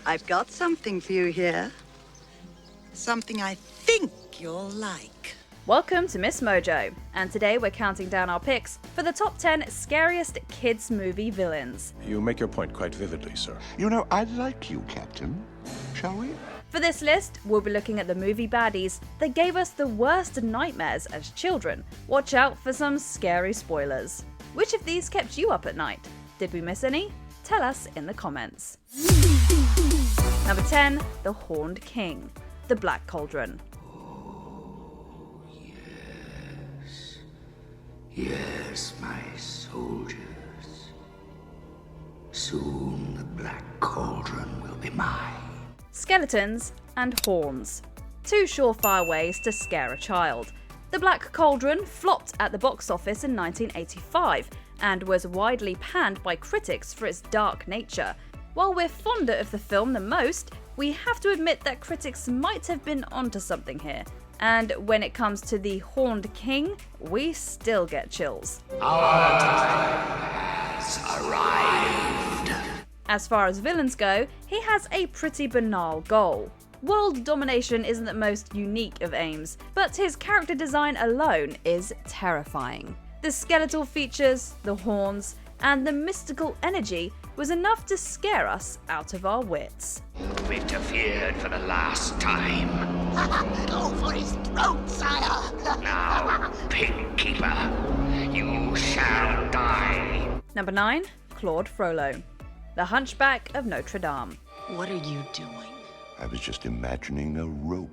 I've got something for you here. Something I think you'll like. Welcome to MsMojo, and today we're counting down our picks for the top 10 scariest kids movie villains. You make your point quite vividly, sir. You know, I like you, Captain. Shall we? For this list, we'll be looking at the movie baddies that gave us the worst nightmares as children. Watch out for some scary spoilers. Which of these kept you up at night? Did we miss any? Tell us in the comments. Number 10, The Horned King, The Black Cauldron. Yes, my soldiers. Soon the Black Cauldron will be mine. Skeletons and horns. Two surefire ways to scare a child. The Black Cauldron flopped at the box office in 1985 and was widely panned by critics for its dark nature. While we're fonder of the film than most, we have to admit that critics might have been onto something here. And when it comes to the Horned King, we still get chills. Our time has arrived. As far as villains go, he has a pretty banal goal. World domination isn't the most unique of aims, but his character design alone is terrifying. The skeletal features, the horns, and the mystical energy was enough to scare us out of our wits. You've interfered for the last time. Go for his throat, sire! Now, Pig Keeper, you shall die. Number 9, Claude Frollo, The Hunchback of Notre Dame. What are you doing? I was just imagining a rope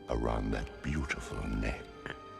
around that beautiful neck.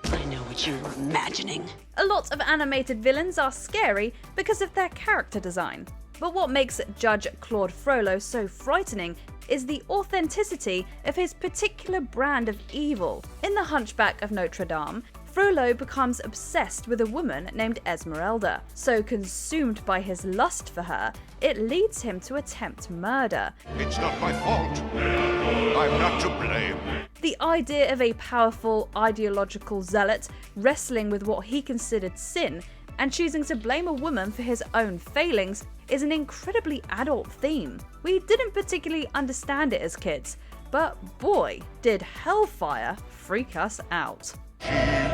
I know what you were imagining. A lot of animated villains are scary because of their character design. But what makes Judge Claude Frollo so frightening is the authenticity of his particular brand of evil. In The Hunchback of Notre Dame, Frollo becomes obsessed with a woman named Esmeralda. So consumed by his lust for her, it leads him to attempt murder. It's not my fault. I'm not to blame. The idea of a powerful ideological zealot wrestling with what he considered sin and choosing to blame a woman for his own failings is an incredibly adult theme. We didn't particularly understand it as kids, but boy, did hellfire freak us out. She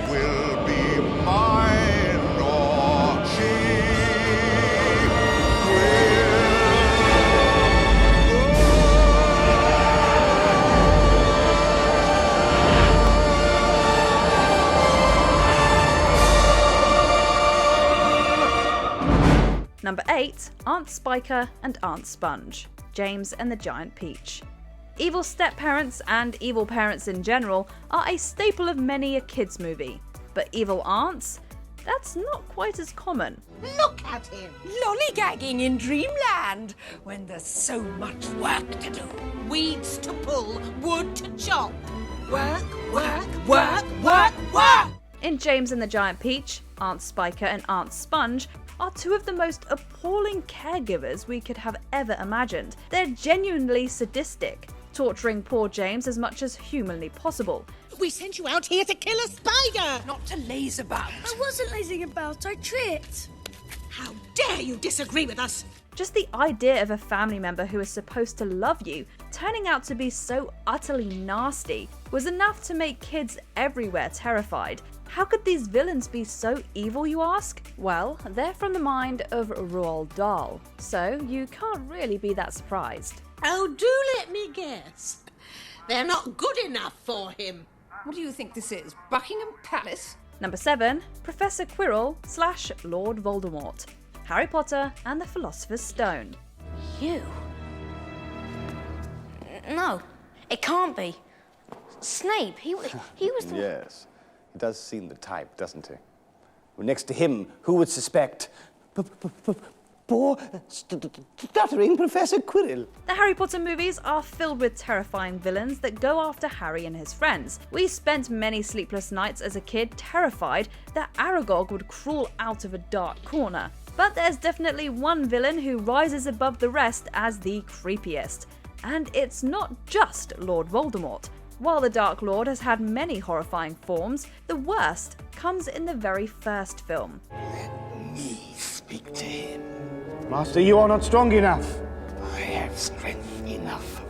will be mine, or she Number 8, Aunt Spiker and Aunt Sponge, James and the Giant Peach. Evil step-parents and evil parents in general are a staple of many a kids' movie, but evil aunts? That's not quite as common. Look at him! Lollygagging in dreamland when there's so much work to do. Weeds to pull, wood to chop. Work, work, work, work, work! In James and the Giant Peach, Aunt Spiker and Aunt Sponge are two of the most appalling caregivers we could have ever imagined. They're genuinely sadistic, torturing poor James as much as humanly possible. We sent you out here to kill a spider! Not to laze about. I wasn't lazing about, I tripped. How dare you disagree with us? Just the idea of a family member who is supposed to love you turning out to be so utterly nasty was enough to make kids everywhere terrified. How could these villains be so evil, you ask? Well, they're from the mind of Roald Dahl, so you can't really be that surprised. Oh, do let me guess. They're not good enough for him. What do you think this is? Buckingham Palace? Number 7, Professor Quirrell / Lord Voldemort, Harry Potter and the Philosopher's Stone. You? No, it can't be. Snape, he was the... Yes, he does seem the type, doesn't he? Well, next to him, who would suspect poor stuttering Professor Quirrell? The Harry Potter movies are filled with terrifying villains that go after Harry and his friends. We spent many sleepless nights as a kid terrified that Aragog would crawl out of a dark corner. But there's definitely one villain who rises above the rest as the creepiest. And it's not just Lord Voldemort. While the Dark Lord has had many horrifying forms, the worst comes in the very first film. Let me speak to him. Master, you are not strong enough. I have strength enough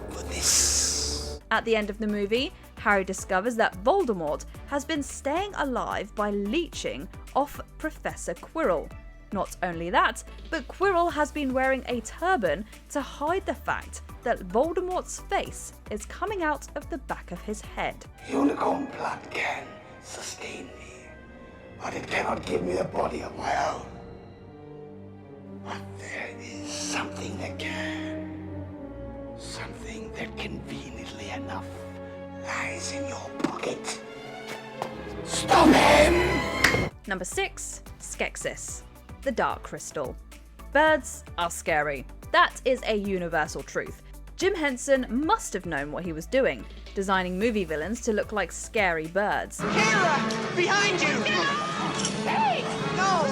At the end of the movie, Harry discovers that Voldemort has been staying alive by leeching off Professor Quirrell. Not only that, but Quirrell has been wearing a turban to hide the fact that Voldemort's face is coming out of the back of his head. Unicorn blood can sustain me, but it cannot give me a body of my own. But there is something that can. Something that conveniently enough lies in your pocket. Stop him! Number 6. Skeksis, the Dark Crystal. Birds are scary. That is a universal truth. Jim Henson must have known what he was doing, designing movie villains to look like scary birds. Kira! Behind you! Hey! No!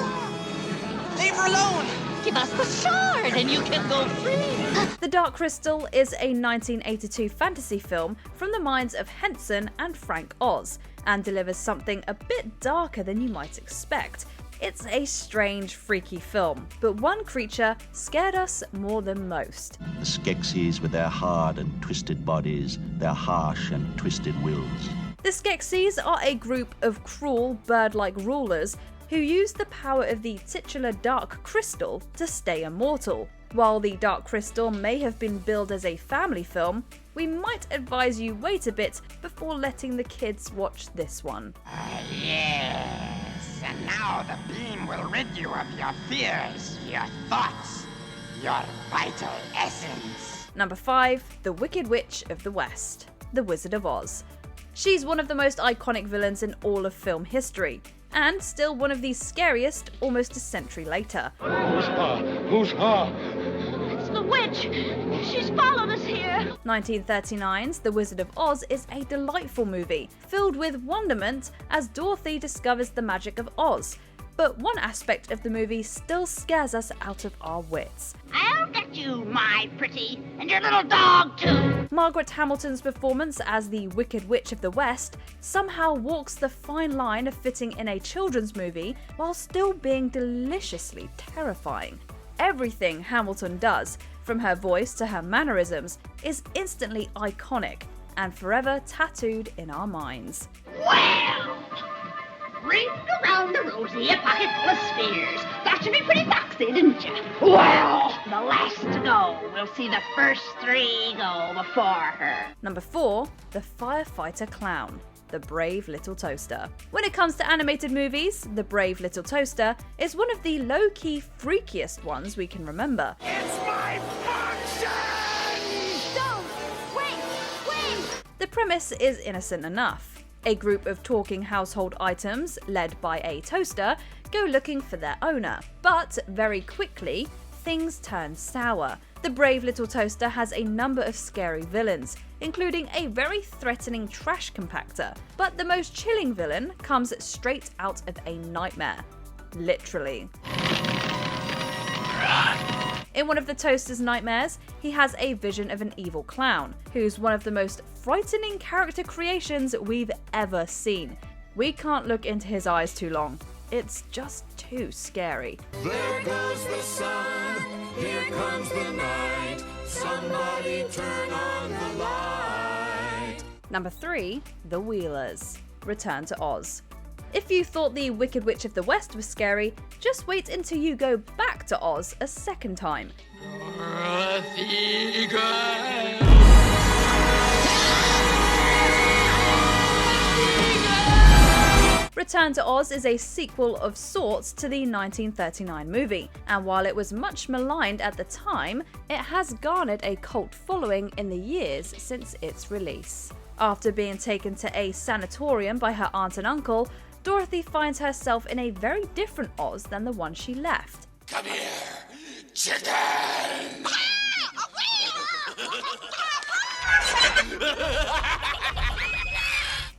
Leave her alone! Give us the sword and you can go free! The Dark Crystal is a 1982 fantasy film from the minds of Henson and Frank Oz, and delivers something a bit darker than you might expect. It's a strange, freaky film, but one creature scared us more than most. The Skeksis with their hard and twisted bodies, their harsh and twisted wills. The Skeksis are a group of cruel, bird-like rulers who use the power of the titular Dark Crystal to stay immortal. While the Dark Crystal may have been billed as a family film, we might advise you wait a bit before letting the kids watch this one. Yes, and now the beam will rid you of your fears, your thoughts, your vital essence. Number 5. The Wicked Witch of the West, the Wizard of Oz. She's one of the most iconic villains in all of film history, and still one of the scariest almost a century later. Who's her? Who's her? It's the witch! She's followed us here! 1939's The Wizard of Oz is a delightful movie, filled with wonderment as Dorothy discovers the magic of Oz. But one aspect of the movie still scares us out of our wits. I'll get you, my pretty, and your little dog too! Margaret Hamilton's performance as the Wicked Witch of the West somehow walks the fine line of fitting in a children's movie while still being deliciously terrifying. Everything Hamilton does, from her voice to her mannerisms, is instantly iconic and forever tattooed in our minds. Well! Ring around the rosy, a pocket full of spheres. That should be pretty foxy, didn't you? Well, the last to go will see the first 3 go before her. Number 4. The Firefighter Clown, the Brave Little Toaster. When it comes to animated movies, the Brave Little Toaster is one of the low-key freakiest ones we can remember. It's my function! Don't! Wait! The premise is innocent enough. A group of talking household items, led by a toaster, go looking for their owner. But very quickly, things turn sour. The Brave Little Toaster has a number of scary villains, including a very threatening trash compactor. But the most chilling villain comes straight out of a nightmare. Literally. In one of the Toaster's nightmares, he has a vision of an evil clown, who's one of the most frightening character creations we've ever seen. We can't look into his eyes too long. It's just too scary. There goes the sun, here comes the night, somebody turn on the light. Number 3. The Wheelers, Return to Oz. If you thought the Wicked Witch of the West was scary, just wait until you go back to Oz a second time. Return to Oz is a sequel of sorts to the 1939 movie, and while it was much maligned at the time, it has garnered a cult following in the years since its release. After being taken to a sanatorium by her aunt and uncle, Dorothy finds herself in a very different Oz than the one she left. Come here, chicken!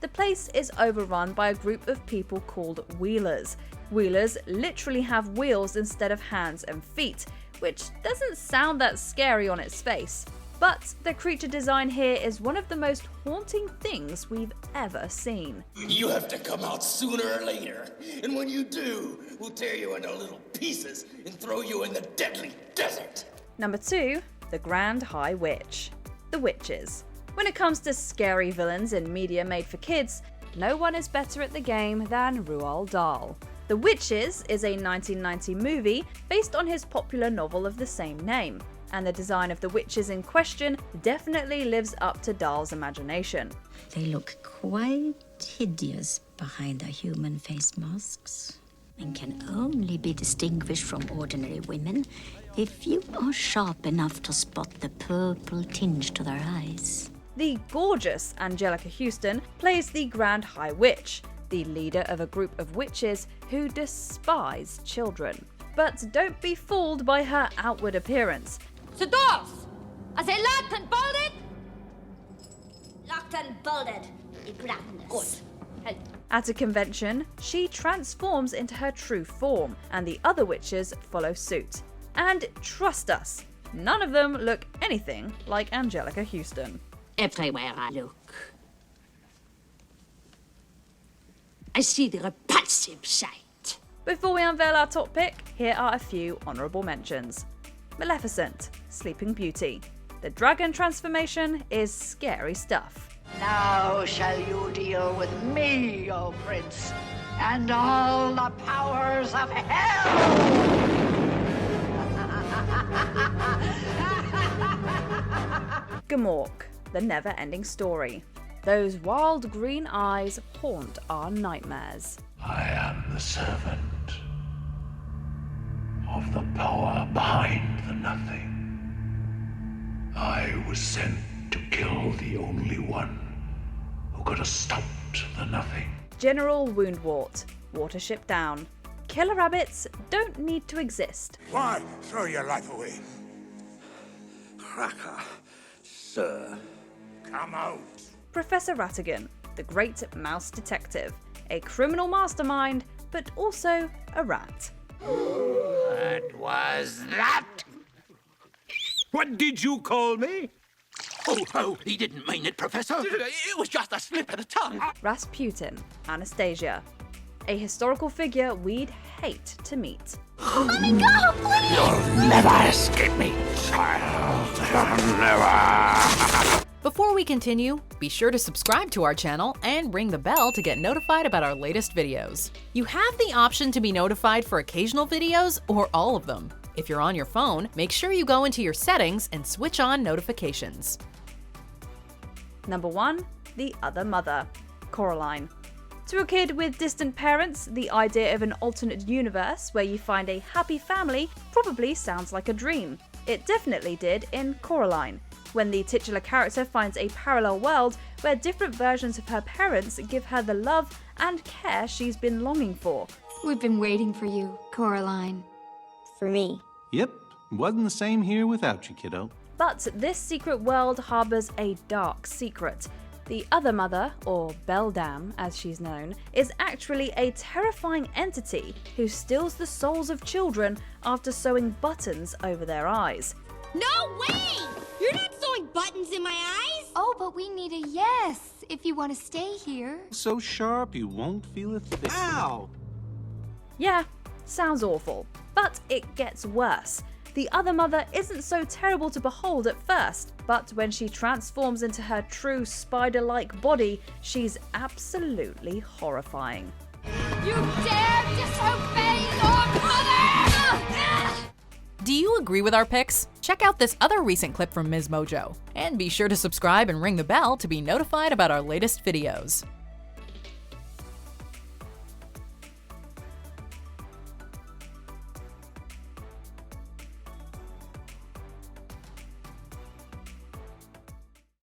The place is overrun by a group of people called Wheelers. Wheelers literally have wheels instead of hands and feet, which doesn't sound that scary on its face. But the creature design here is one of the most haunting things we've ever seen. You have to come out sooner or later, and when you do, we'll tear you into little pieces and throw you in the deadly desert. Number 2. The Grand High Witch, the Witches. When it comes to scary villains in media made for kids, no one is better at the game than Roald Dahl. The Witches is a 1990 movie based on his popular novel of the same name, and the design of the witches in question definitely lives up to Dahl's imagination. They look quite hideous behind their human face masks and can only be distinguished from ordinary women if you are sharp enough to spot the purple tinge to their eyes. The gorgeous Angelica Houston plays the Grand High Witch, the leader of a group of witches who despise children. But don't be fooled by her outward appearance. The doors! I say locked and bolted! Locked and bolted. Good. At a convention, she transforms into her true form, and the other witches follow suit. And trust us, none of them look anything like Angelica Houston. Everywhere I look, I see the repulsive sight. Before we unveil our top pick, here are a few honourable mentions. Maleficent, Sleeping Beauty. The dragon transformation is scary stuff. Now shall you deal with me, O prince, and all the powers of hell! Gamork, The Never-Ending Story. Those wild green eyes haunt our nightmares. I am the servant of the power behind the nothing. I was sent to kill the only one who could have stopped the nothing. General Woundwort, Watership Down. Killer rabbits don't need to exist. Why throw your life away? Cracker, sir. Come out. Professor Rattigan, the Great Mouse Detective. A criminal mastermind, but also a rat. What was that? What did you call me? Oh, he didn't mean it, Professor. It was just a slip of the tongue. Rasputin, Anastasia. A historical figure we'd hate to meet. Let me go, please! You'll never escape me, child. You'll never. Before we continue, be sure to subscribe to our channel and ring the bell to get notified about our latest videos. You have the option to be notified for occasional videos or all of them. If you're on your phone, make sure you go into your settings and switch on notifications. Number 1. The Other Mother, Coraline. To a kid with distant parents, the idea of an alternate universe where you find a happy family probably sounds like a dream. It definitely did in Coraline, when the titular character finds a parallel world where different versions of her parents give her the love and care she's been longing for. We've been waiting for you, Coraline. For me. Yep, wasn't the same here without you, kiddo. But this secret world harbours a dark secret. The Other Mother, or Beldam as she's known, is actually a terrifying entity who steals the souls of children after sewing buttons over their eyes. No way! You're not sewing buttons in my eyes! Oh, but we need a yes if you want to stay here. So sharp you won't feel a thing. Ow! Yeah, sounds awful. But it gets worse. The Other Mother isn't so terrible to behold at first, but when she transforms into her true spider-like body, she's absolutely horrifying. You dare disobey your mother! Do you agree with our picks? Check out this other recent clip from MsMojo. And be sure to subscribe and ring the bell to be notified about our latest videos.